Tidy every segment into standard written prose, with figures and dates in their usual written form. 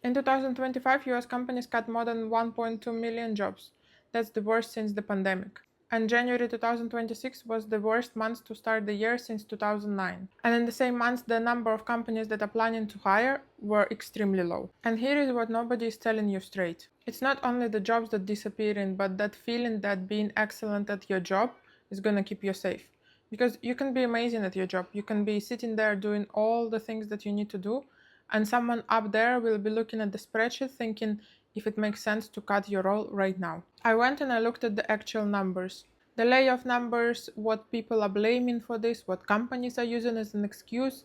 In 2025, US companies cut more than 1.2 million jobs. That's the worst since the pandemic. And January 2026 was the worst month to start the year since 2009. And in the same month, the number of companies that are planning to hire were extremely low. And here is what nobody is telling you straight. It's not only the jobs that disappearing, but that feeling that being excellent at your job is gonna keep you safe. Because you can be amazing at your job. You can be sitting there doing all the things that you need to do, and someone up there will be looking at the spreadsheet thinking if it makes sense to cut your role right now. I went and I looked at the actual numbers. The layoff numbers, what people are blaming for this, what companies are using as an excuse.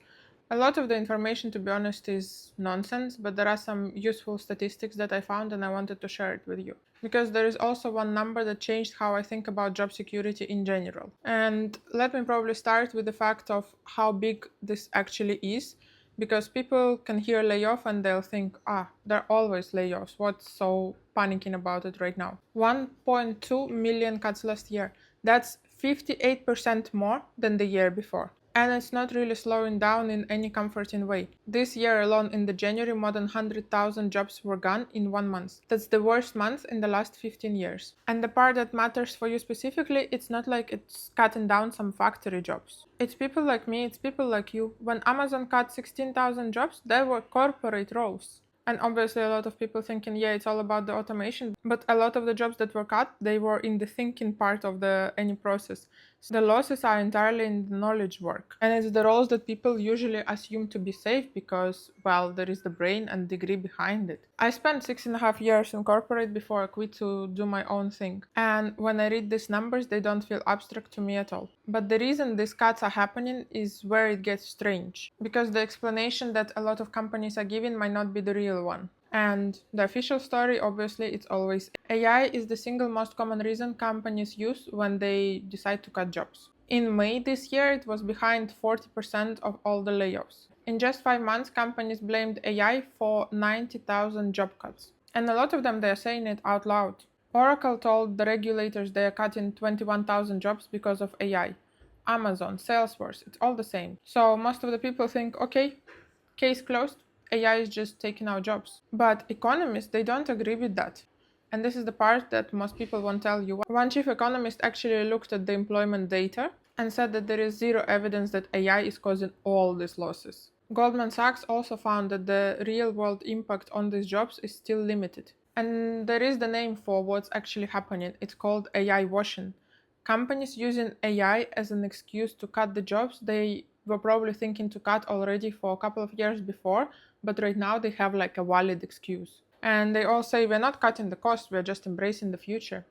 A lot of the information, to be honest, is nonsense, but there are some useful statistics that I found and I wanted to share it with you. Because there is also one number that changed how I think about job security in general. And let me probably start with the fact of how big this actually is, because people can hear layoff and they'll think, there are always layoffs. What's so panicking about it right now? 1.2 million cuts last year. That's 58% more than the year before. And it's not really slowing down in any comforting way. This year alone, in the January, more than 100,000 jobs were gone in 1 month. That's the worst month in the last 15 years. And the part that matters for you specifically, it's not like it's cutting down some factory jobs. It's people like me, it's people like you. When Amazon cut 16,000 jobs, they were corporate roles. And obviously a lot of people thinking, yeah, it's all about the automation, but a lot of the jobs that were cut, they were in the thinking part of any process. So the losses are entirely in the knowledge work. And it's the roles that people usually assume to be safe because, well, there is the brain and degree behind it. I spent 6.5 years in corporate before I quit to do my own thing. And when I read these numbers, they don't feel abstract to me at all. But the reason these cuts are happening is where it gets strange. Because the explanation that a lot of companies are giving might not be the real one. And the official story, obviously, it's always AI is the single most common reason companies use when they decide to cut jobs. In May this year, it was behind 40% of all the layoffs. In just 5 months, companies blamed AI for 90,000 job cuts. And a lot of them, they are saying it out loud. Oracle told the regulators they are cutting 21,000 jobs because of AI. Amazon, Salesforce, it's all the same. So most of the people think, okay, case closed, AI is just taking our jobs. But economists, they don't agree with that. And this is the part that most people won't tell you. One chief economist actually looked at the employment data and said that there is zero evidence that AI is causing all these losses. Goldman Sachs also found that the real-world impact on these jobs is still limited. And there is the name for what's actually happening. It's called AI washing. Companies using AI as an excuse to cut the jobs they were probably thinking to cut already for a couple of years before, but right now they have like a valid excuse. And they all say we're not cutting the cost, we're just embracing the future.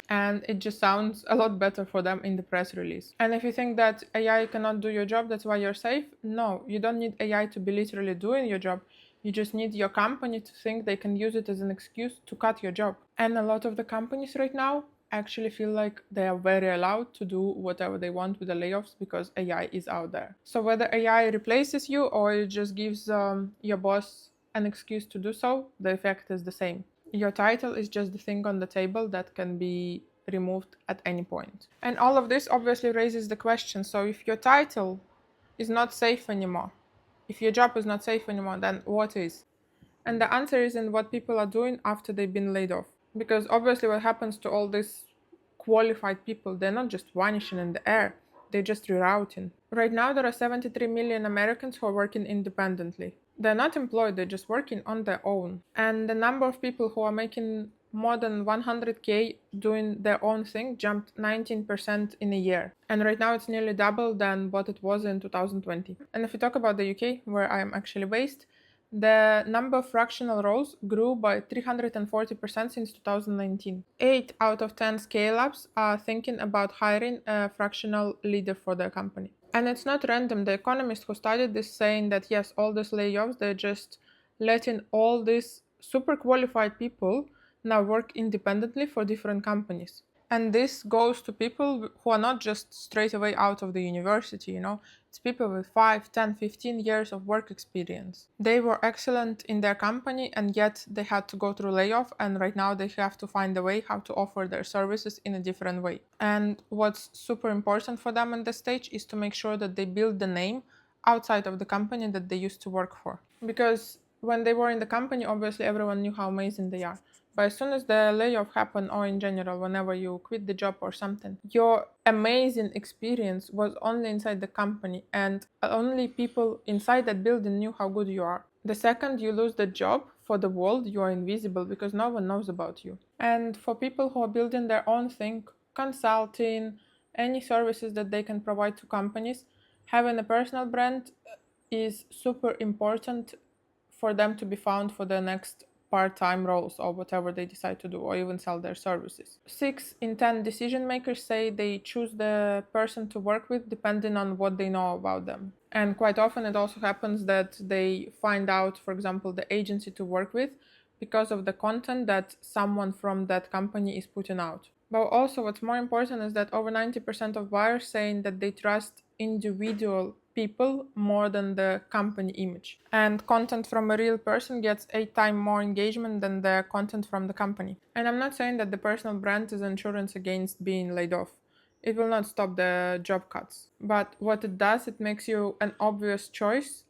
And it just sounds a lot better for them in the press release. And if you think that AI cannot do your job, that's why you're safe, no, you don't need AI to be literally doing your job. You just need your company to think they can use it as an excuse to cut your job. And a lot of the companies right now actually feel like they are very allowed to do whatever they want with the layoffs because AI is out there. So whether AI replaces you or it just gives your boss an excuse to do so, the effect is the same. Your title is just the thing on the table that can be removed at any point. And all of this obviously raises the question, so if your title is not safe anymore, if your job is not safe anymore, then what is? And the answer is in what people are doing after they've been laid off. Because obviously what happens to all these qualified people, they're not just vanishing in the air, they're just rerouting. Right now there are 73 million Americans who are working independently. They're not employed, they're just working on their own. And the number of people who are making more than 100k doing their own thing jumped 19% in a year. And right now it's nearly double than what it was in 2020. And if we talk about the UK, where I am actually based, the number of fractional roles grew by 340% since 2019. 8 out of 10 scale-ups are thinking about hiring a fractional leader for their company. And it's not random. The economist who studied this saying that yes, all these layoffs, they're just letting all these super qualified people now work independently for different companies. And this goes to people who are not just straight away out of the university, it's people with 5, 10, 15 years of work experience. They were excellent in their company and yet they had to go through layoff, and right now they have to find a way how to offer their services in a different way. And what's super important for them at this stage is to make sure that they build the name outside of the company that they used to work for. Because when they were in the company, obviously everyone knew how amazing they are. But as soon as the layoff happened, or in general, whenever you quit the job or something, your amazing experience was only inside the company, and only people inside that building knew how good you are. The second you lose the job, for the world, you are invisible because no one knows about you. And for people who are building their own thing, consulting, any services that they can provide to companies, having a personal brand is super important for them to be found for the next part-time roles or whatever they decide to do, or even sell their services. 6 in 10 decision makers say they choose the person to work with depending on what they know about them. And quite often it also happens that they find out, for example, the agency to work with because of the content that someone from that company is putting out. But also what's more important is that over 90% of buyers saying that they trust individual people more than the company image. And content from a real person gets 8 times more engagement than the content from the company. And I'm not saying that the personal brand is insurance against being laid off. It will not stop the job cuts. But what it does, it makes you an obvious choice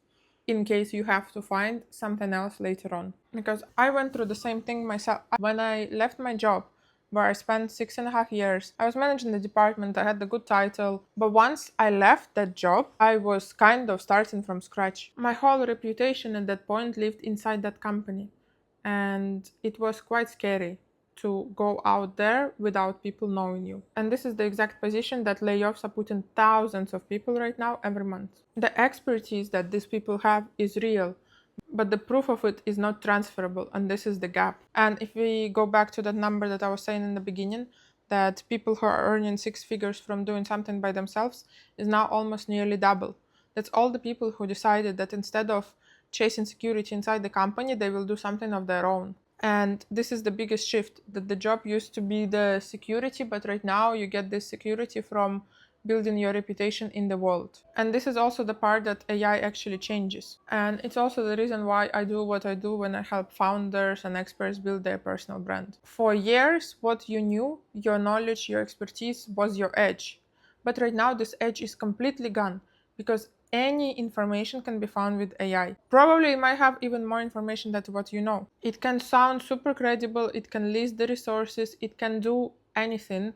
in case you have to find something else later on. Because I went through the same thing myself. When I left my job, where I spent 6.5 years, I was managing the department, I had the good title, but once I left that job, I was kind of starting from scratch. My whole reputation at that point lived inside that company, and it was quite scary to go out there without people knowing you. And this is the exact position that layoffs are putting thousands of people right now every month. The expertise that these people have is real, but the proof of it is not transferable, and this is the gap. And if we go back to that number that I was saying in the beginning, that people who are earning 6 figures from doing something by themselves is now almost nearly double. That's all the people who decided that instead of chasing security inside the company, they will do something of their own. And this is the biggest shift, that the job used to be the security, but right now you get this security from building your reputation in the world. And this is also the part that AI actually changes. And it's also the reason why I do what I do when I help founders and experts build their personal brand. For years, what you knew, your knowledge, your expertise was your edge. But right now, this edge is completely gone because any information can be found with AI. Probably it might have even more information than what you know. It can sound super credible, it can list the resources, it can do anything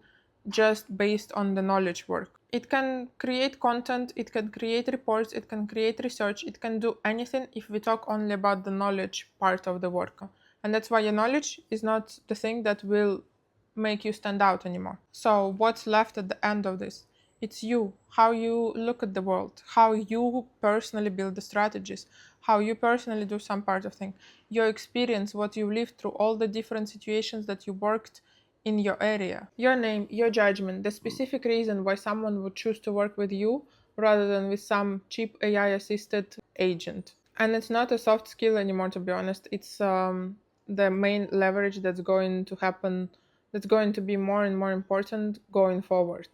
just based on the knowledge work. It can create content, it can create reports, it can create research, it can do anything if we talk only about the knowledge part of the work. And that's why your knowledge is not the thing that will make you stand out anymore. So what's left at the end of this? It's you, how you look at the world, how you personally build the strategies, how you personally do some part of thing, your experience, what you lived through, all the different situations that you worked in your area, your name, your judgment, the specific reason why someone would choose to work with you rather than with some cheap AI assisted agent. And it's not a soft skill anymore, to be honest. It's the main leverage that's going to happen, that's going to be more and more important going forward.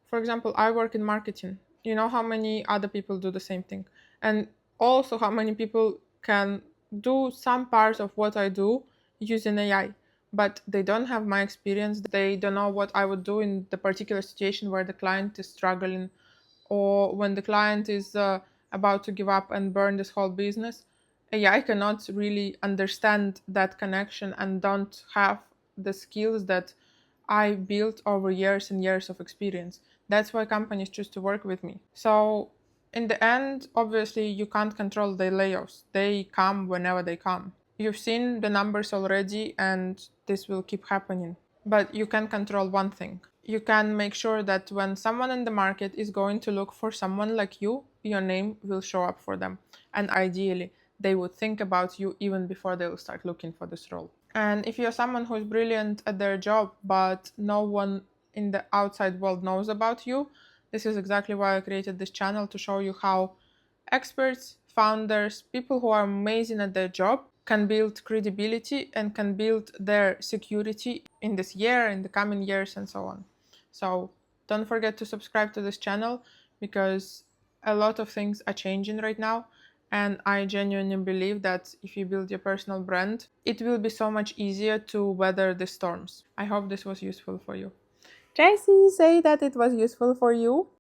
For example, I work in marketing. You know how many other people do the same thing, and also how many people can do some parts of what I do using AI, but they don't have my experience. They don't know what I would do in the particular situation where the client is struggling, or when the client is about to give up and burn this whole business. AI cannot really understand that connection and don't have the skills that I built over years and years of experience. That's why companies choose to work with me. So in the end, obviously, you can't control the layoffs. They come whenever they come. You've seen the numbers already, and this will keep happening. But you can control one thing. You can make sure that when someone in the market is going to look for someone like you, your name will show up for them. And ideally, they would think about you even before they will start looking for this role. And if you're someone who is brilliant at their job, but no one in the outside world knows about you, this is exactly why I created this channel, to show you how experts, founders, people who are amazing at their job can build credibility and can build their security in this year, in the coming years, and so on. So don't forget to subscribe to this channel, because a lot of things are changing right now. And I genuinely believe that if you build your personal brand, it will be so much easier to weather the storms. I hope this was useful for you. Tracy, say that it was useful for you.